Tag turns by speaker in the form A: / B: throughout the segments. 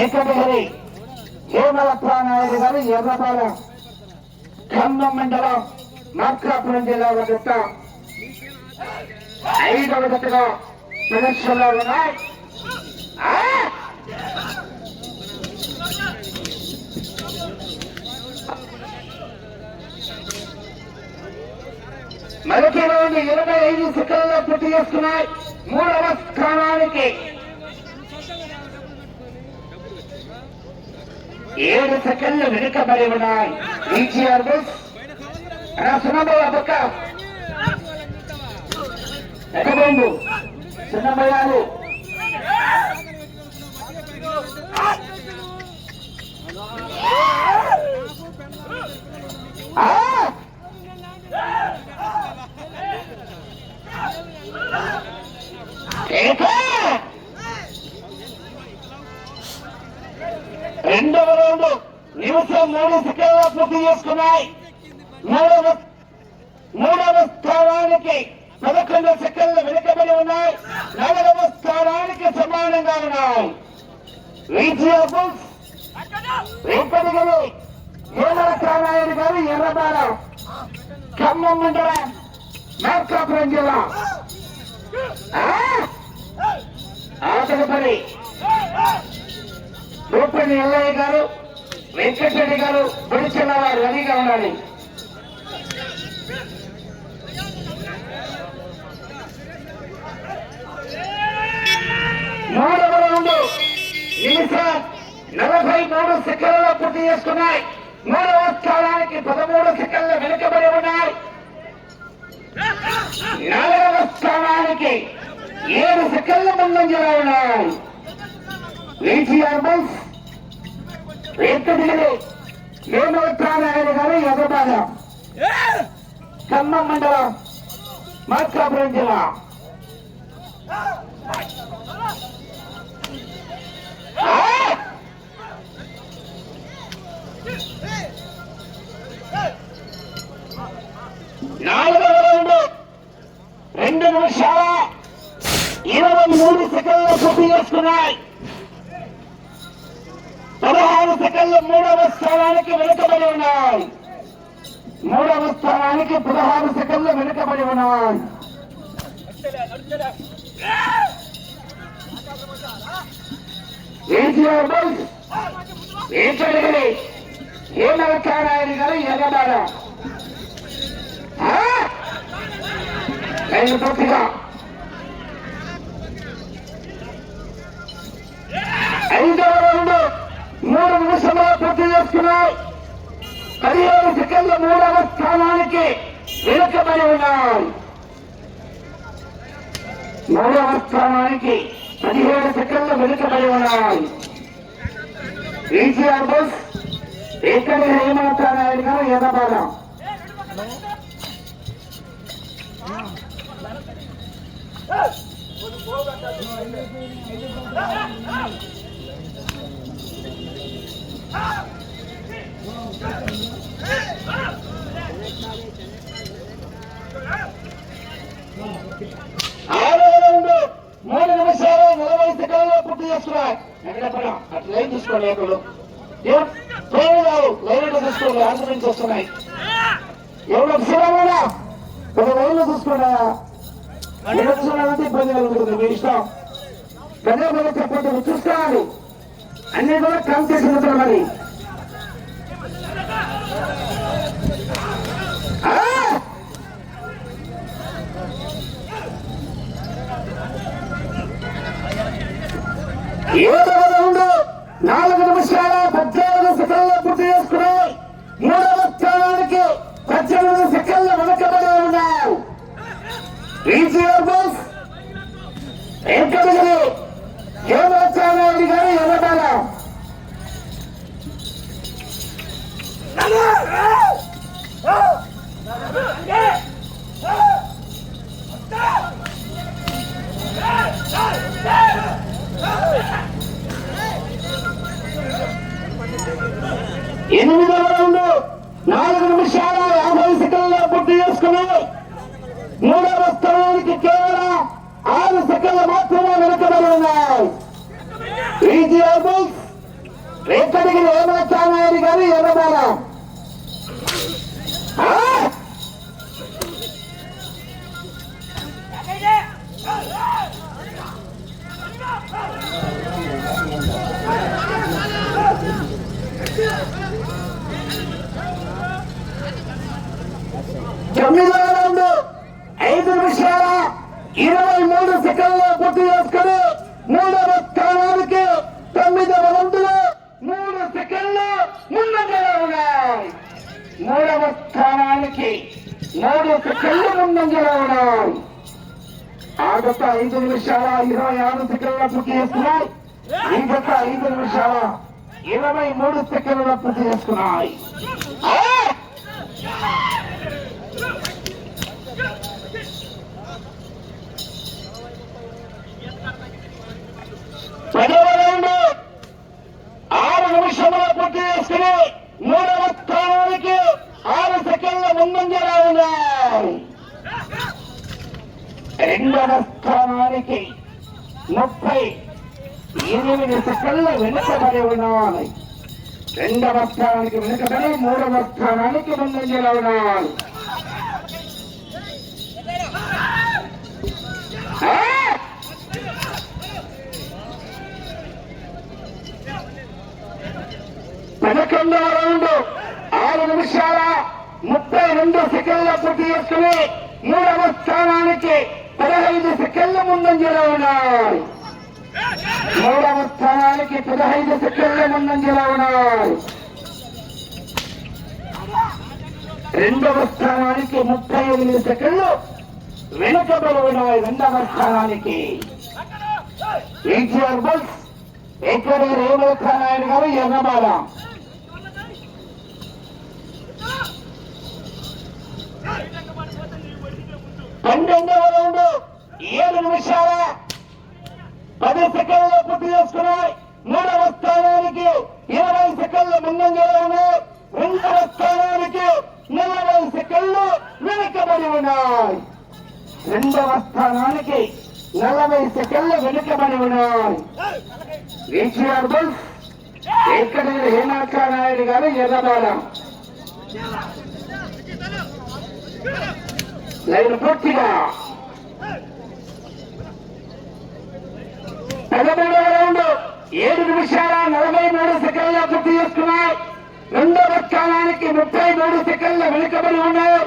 A: ఏకగిరి హేమలత్వానాయుడు గారు ఎర్రపాలెం ఖమ్మం మండలం మార్కాపురం జిల్లా జత 5వ జతగా ప్రదర్శనలో ఉన్నాయి. మరొక 25 సెకండ్లలో పూర్తి చేసుకున్నాయి. 3వ స్థానానికి 7 సెకండ్లు వెనుకబడి ఉన్నాయి. ఈజీఆర్ బస్ సున్నమయ్య పక్క ఎకబొంబు సున్నమయ్యాలు రెండవ రౌండ్ నిమిషం 3 సెకండ్ల పూర్తి చేసుకున్నాయి. మూడవ స్థానానికి 11 సెకండ్లు వెనుకబడి ఉన్నాయి. 4వ స్థానానికి సమానంగా ఉన్నాయి. వెంకటగిరి హేమలత్వానాయుడు గారు ఎర్రపాలెం ఖమ్మం మండలం మార్కాపురం జిల్లా ఆటలపల్లి రూపణి ఎల్లయ్య గారు వెంకటరెడ్డి గారు బడిచెల్ల వారు రెడీగా ఉండాలి. మూడవ రౌండ్ నిమిషం 43 సెకండ్లలో పూర్తి చేసుకున్నాయి. 3వ స్థానానికి 13 సెకండ్లు వెనుకబడి ఉన్నాయి. 4వ స్థానానికి 7 సెకండ్ల ముందంజలో ఉన్నాయి. ఈజీఆర్ బస్ వెంకటగిరి హేమలత్వానాయుడు గారు ఎర్రపాలెం ఖమ్మం మండలం మార్కాపురం జిల్లా నాలుగవ రౌండ్ 2 నిమిషాల 23 సెకండ్ల పూర్తి చేసుకున్నాయి. 16 సెకండ్లు 3వ స్థానానికి వెనుకబడి ఉన్నాయి. 3వ స్థానానికి 16 సెకండ్లు వెనుకబడి ఉన్నాయి. ఈజీఆర్ బస్ వెంకటగిరి హేమలత్వానాయుడు గారు ఎర్రపాలెం పూర్తిగా 5వ రౌండ్ 3 నిమిషంలో పూర్తి చేసుకున్నాయి. 17 సెకండ్లు 3వ స్థానానికి వెనుకబడి ఉన్నాయి. 3వ స్థానానికి 17 సెకండ్లు వెనుకబడి ఉన్నాయి. ఈజీఆర్ బస్ వెంకటగిరి హేమలత్వానాయుడు గారు ఎర్రపాలెం మూడు నిమిషాలు 40 సెకండ్లో పూర్తి చేస్తున్నాయి. ఎక్కడెక్కడ అట్లా లైన్ చూసుకోండి. ఎక్కడు లైన్ చూసుకోండి. ఆర్గ్యుమెంట్స్ వస్తున్నాయి. ఎవరు చూడాలా ఒక లైన్లో చూసుకోండి. చూడాలంటే ఇబ్బంది కలుగుతుంది. మీ ఇష్టం. పదే పదే చెప్పండి. మీరు చూసుకోవాలి. అన్ని కూడా కాంపిటీషన్ ఉంటుంది. మరి ఏడవ రౌండ్ 4 నిమిషాల 14 సెకండ్లు పూర్తి చేసుకున్నాయి. 3వ స్థానానికి 18 సెకండ్లు వెనుకబడి ఉన్నారు. ఈజీఆర్ బస్ వెంకటగిరి హేమలత్వానాయుడు గారు ఎర్రపాలెం ఎనిమిదవ రౌండ్ 4 నిమిషాల 50 సెకండ్లో పూర్తి చేసుకున్నాయి. 3వ స్థానానికి కేవలం 6 సెకండ్లు మాత్రమే వెనుకబడి ఉన్నాయి. ఈజీఆర్ బస్ రేమాచానాయుడు గారు ఎర్రబాల. తొమ్మిదవ రౌండ్ 5 నిమిషాల 23 సెకండ్లో పూర్తి చేసుకుని మూడవ స్థానానికి 9వ రౌండ్లో 3 సెకండ్లు ముందంజలో ఉన్నాయి. మూడవ స్థానానికి 3 సెకండ్లు ముందంజలో ఉన్నాయి. ఆ గత 5 నిమిషాల 26 సెకండ్ల పూర్తి చేసుకున్నాయి. ఈ గత 5 నిమిషాల 23 సెకండ్ల పూర్తి చేసుకున్నాయి. పదవ రౌండ్ 6 నిమిషంలో పూర్తి చేసుకుని మూడవ స్థానానికి 6 సెకండ్ల ముందంజలో ఉన్నాయి. రెండవ స్థానానికి 38 సెకండ్ల వెనుకబడి ఉన్నాయి. రెండవ స్థానానికి వెనుకబడి మూడవ స్థానానికి ముందంజలో ఉన్నాయి. పదకొండవ రౌండ్ 6 నిమిషాల 32 సెకండ్ల పూర్తి చేసుకుని మూడవ స్థానానికి 15 సెకండ్ల ముందంజలో ఉన్నాయి. మూడవ స్థానానికి 15 సెకండ్ల ముందంజలో ఉన్నాయి. రెండవ స్థానానికి 38 సెకండ్లు వెనుకబడి ఉన్నాయి. రెండవ స్థానానికి ఈజీఆర్ బుల్స్ ఎక్కడి రేమాచానాయుడు గారు ఎర్రబాల. 12వ రౌండ్ 7 నిమిషాల 10 సెకండ్లు పూర్తి చేసుకున్నాయి. మూడవ స్థానానికి 20 సెకండ్ల ముందంజలో ఉన్నాయి. రెండవ స్థానానికి 40 సెకండ్లు వెనుకబడి ఉన్నాయి. రెండవ స్థానానికి 40 సెకండ్లు వెనుకబడి ఉన్నాయి. ఈజీఆర్ బుల్స్ ఎక్కడి రేమాచానాయుడు గారు ఎర్రబాల. లైన్ పూర్తిగా 13వ రౌండ్ 7 నిమిషాల 43 సెకండ్ల పూర్తి చేసుకున్నాయి. రెండవ స్థానానికి 33 సెకండ్ల వెనుకబడి ఉన్నాయి.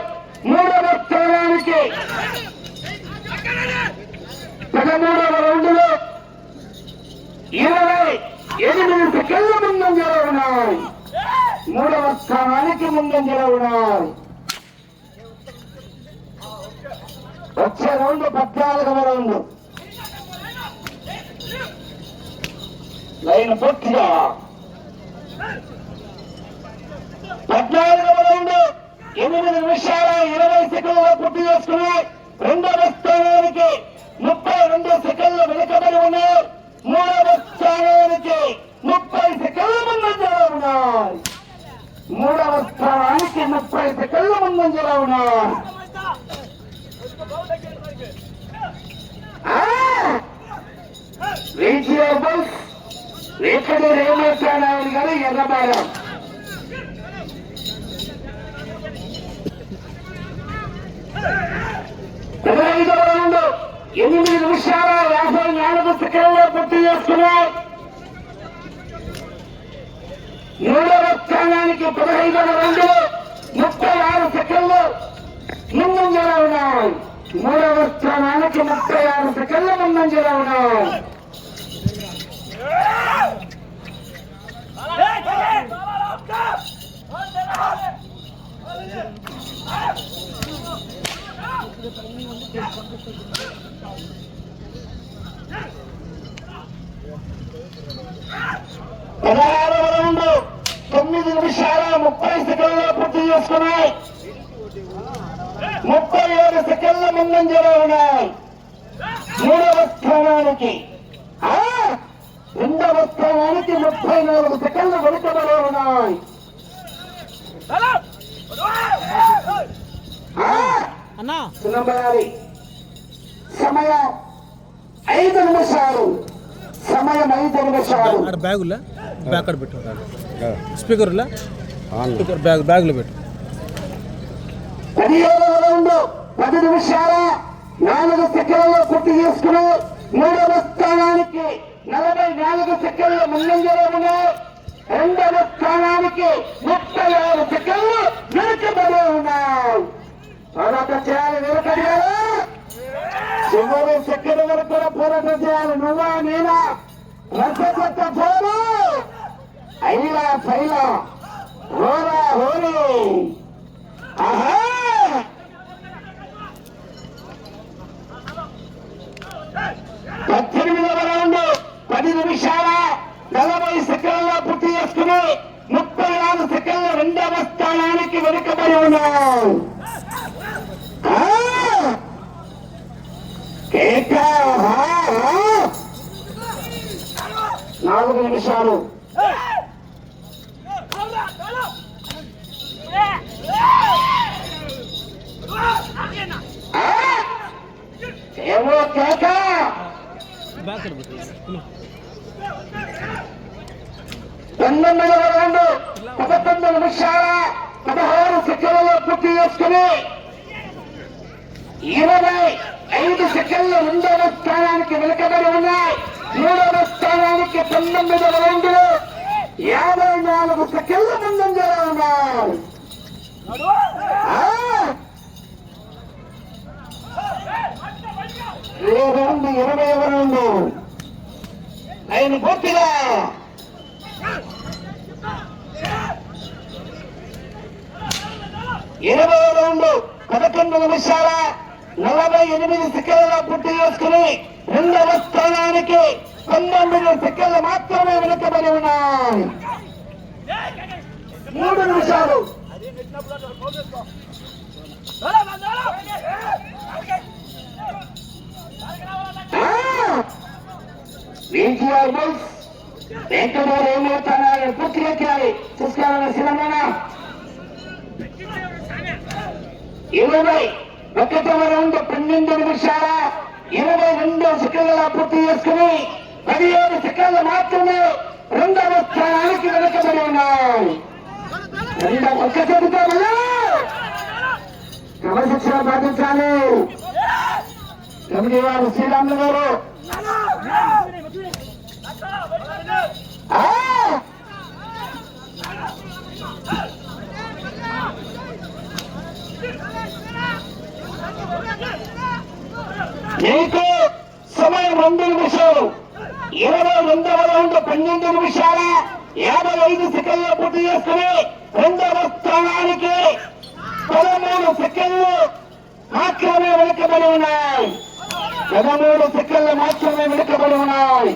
A: మూడవ స్థానానికి 13వ రౌండ్లో 28 సెకండ్ల ముందంజలో ఉన్నాయి. మూడవ స్థానానికి ముందంజలో ఉన్నాయి. వచ్చే రౌండ్ 14వ రౌండ్. లైన్ పూర్తిగా 14వ రౌండ్ 8 నిమిషాల 20 సెకండ్ల పూర్తి చేసుకున్నాయి. రెండవ స్థానానికి 32 సెకండ్లు వెనుకబడి ఉన్నాయి. మూడవ స్థానానికి 30 సెకండ్ల ముందంజలో ఉన్నాయి. మూడవ స్థానానికి 30 సెకండ్ల ముందంజలో ఉన్నాయి. ఈజీఆర్ బుల్స్ ఎక్కడి రేమాచానాయుడు గారు ఎర్రబాల. 15వ రౌండ్ 8 నిమిషాల 54 సెకండ్లు పూర్తి చేసుకున్నాయి. మూడవ స్థానానికి 15వ రౌండ్ 36 సెకండ్లు ముందంజలో ఉన్నాయి. మూడవ స్థానానికి 36 సెకండ్ల ముందంజలో ఉన్నాయి. పదహారవ రౌండ్ 9 నిమిషాల 30 సెకండ్లు పూర్తి చేసుకున్నాయి. 37 సెకండ్ల ముందంజలో ఉన్నాయి. మూడవ స్థానానికి రెండవ స్థానానికి 34 సెకండ్లు వెనుకబడి ఉన్నాయి. సమయం 5 నిమిషాలు సమయం 5 నిమిషాలు.
B: బ్యాగులా బ్యాగ్ పెట్టు, స్పీకర్లా బ్యాగులో పెట్టు.
A: 17వ రౌండ్ 10 నిమిషాల 4 సెకండ్లలో పూర్తి చేసుకుని 3వ స్థానానికి 44 సెకండ్ల ముందంజలో ఉన్నాయి. 2వ స్థానానికి 36 సెకండ్లు వెనుకబడి ఉన్నాయి. పోరాటం చేయాలి, వెనుకడిగారు. చివరి సెకండ్ వరకు కూడా పోరాటం చేయాలి. నువ్వా నేనా రసగొట్ట పోరు, అయిలా ఫైలా హోరా హోరీ. ఆహా 18వ రౌండ్ 10 నిమిషాల 40 సెకండ్లలో పూర్తి చేసుకుని 34 సెకండ్ల 2వ స్థానానికి వెనుకబడి ఉన్నాయి. 4 నిమిషాలు. ఏమో కేక. 19వ రౌండ్ 11 నిమిషాల 16 సెకండ్లలో పూర్తి చేసుకుని 25 సెకండ్లు 2వ స్థానానికి వెనుకబడి ఉన్నాయి. 3వ స్థానానికి 19వ రౌండ్లో 54 సెకండ్ల ముందంజలో ఉన్నాయి. ఈ రౌండ్ 20వ రౌండ్ ఆయన పూర్తిగా 20వ రౌండ్ 11 నిమిషాల 48 సెకండ్ల పూర్తి చేసుకుని 2వ స్థానానికి 19 సెకండ్లు మాత్రమే వెనుకబడి ఉన్నాయి. 3 నిమిషాలు. వెంకటూరు ఏమవుతారా పూర్తి ఎక్కాలి, చూసుకోవాలని సిద్ధమేనా? 21వ రౌండ్ 12 నిమిషాల 22 సెకండ్ల పూర్తి చేసుకుని 17 సెకండ్లు మాత్రమే 2వ స్థానానికి వెనుకబడి ఉన్నాయి. ఒక్క చేతితో క్రమశిక్షణ పాటించాలి. కమిటీ వారు శ్రీరాములు గారు మీకు సమయం 2 నిమిషాలు. 22వ రౌండ్ 12 నిమిషాల 55 సెకండ్లు పూర్తి చేసుకుని 2వ స్థానానికి 13 సెకండ్లు మాత్రమే వెనుకబడి ఉన్నాయి. 13 సెకండ్లు మాత్రమే వెనుకబడి ఉన్నాయి.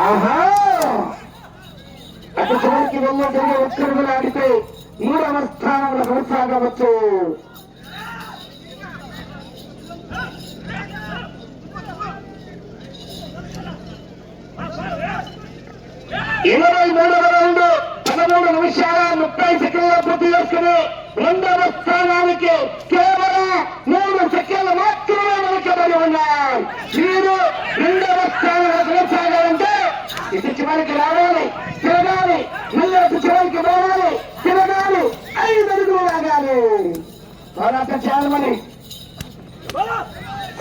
A: ఆహా అటు చివరికి వెళ్ళే జరిగే ఉత్తర్వులు ఆడితే 3వ స్థానంలో కొనసాగవచ్చు. 23వ రౌండ్ 13 నిమిషాల 30 సెకండ్ల పూర్తి చేసుకుని 2వ స్థానానికి కేవలం 3 సెకండ్లు మాత్రమే వెనుకబడి ఉన్నాయి. మీరు 2వ స్థానంలో కొనసాగాలంటే ఇటు చివరికి రావాలి, తిరగాలి, మళ్ళీ అటు చివరికి పోవాలి, తిరగాలి, 5 అడుగులు లాగాలి. పోరాటం చేయాలని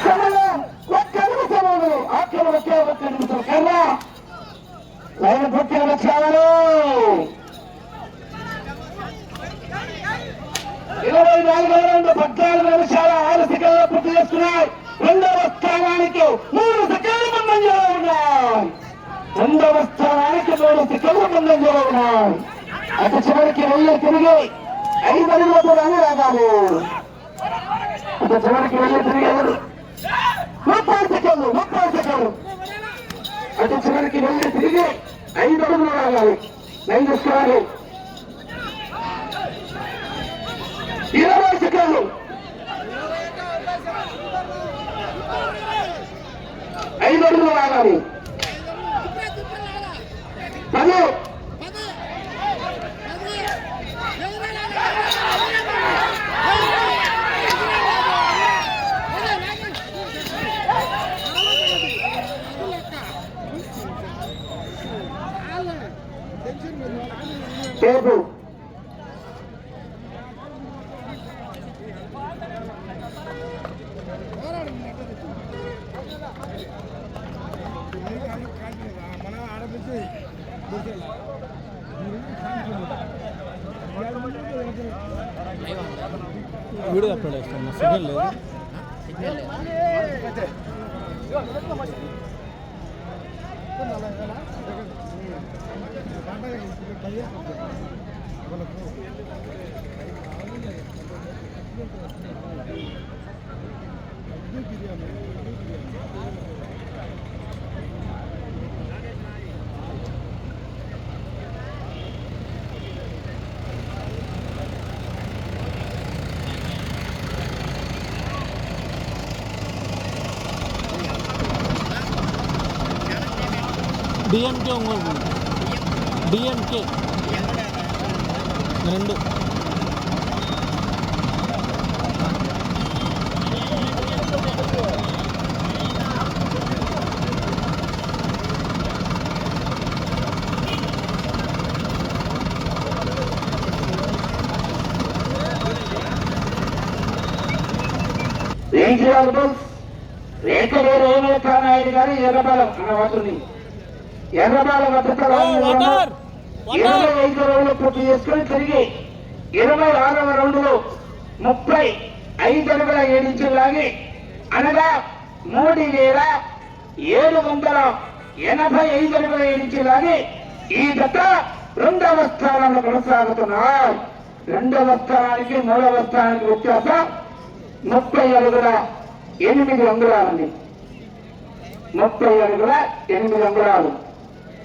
A: సమయం 1 నిమిషం. ఆఖరి ఒకే 1 నిమిషం కన్నా లైన్ పూర్తిగా వచ్చావాలి. 24వ రౌండ్ 14 నిమిషాల 6 సెకండ్లు పూర్తి చేసుకున్నాయి. 2వ స్థానానికి 3 సెకండ్లు ముందంజలో ఉన్నాయి. 2వ స్థానానికి 3 సెకండ్లు ముందంజలో ఉన్నాయి. అటు చివరికి వెళ్ళి తిరిగి 5 అడుగులతో రాగాలి. అటు చివరికి వెళ్ళి తిరిగి 30 సెకండ్లు అటు చివరికి వెళ్ళి తిరిగి 5 అడుగులు రాగాలి. లైన్ చూసుకోవాలి. 20 సెకండ్లు 5 అడుగులు రాగాలి. 10 10 టేపు
B: వీడియో అప్లోడ్ చేస్తాను సిగ్నల్ లేదు డిఎంకే ఒంగోలు డిఎంకే రెండు
A: రేఖలేరు నాయుడు గారు ఎర్రపాలెం అన్న వాటిని ఎర్రపాలెం భద్రతలో 25 రౌండ్లు పూర్తి చేసుకుని తిరిగి 26వ రౌండ్లో 35 అడుగుల 7 ఇంచులు లాగి అనగా 3785 అడుగుల 7 ఇంచులు లాగి ఈ జత 2వ స్థానంలో కొనసాగుతున్నారు. 2వ స్థానానికి 3వ స్థానానికి వ్యత్యాసం 30 అడుగుల 8 అంగుళాలండి. 30 అడుగుల 8 అంగుళాలు.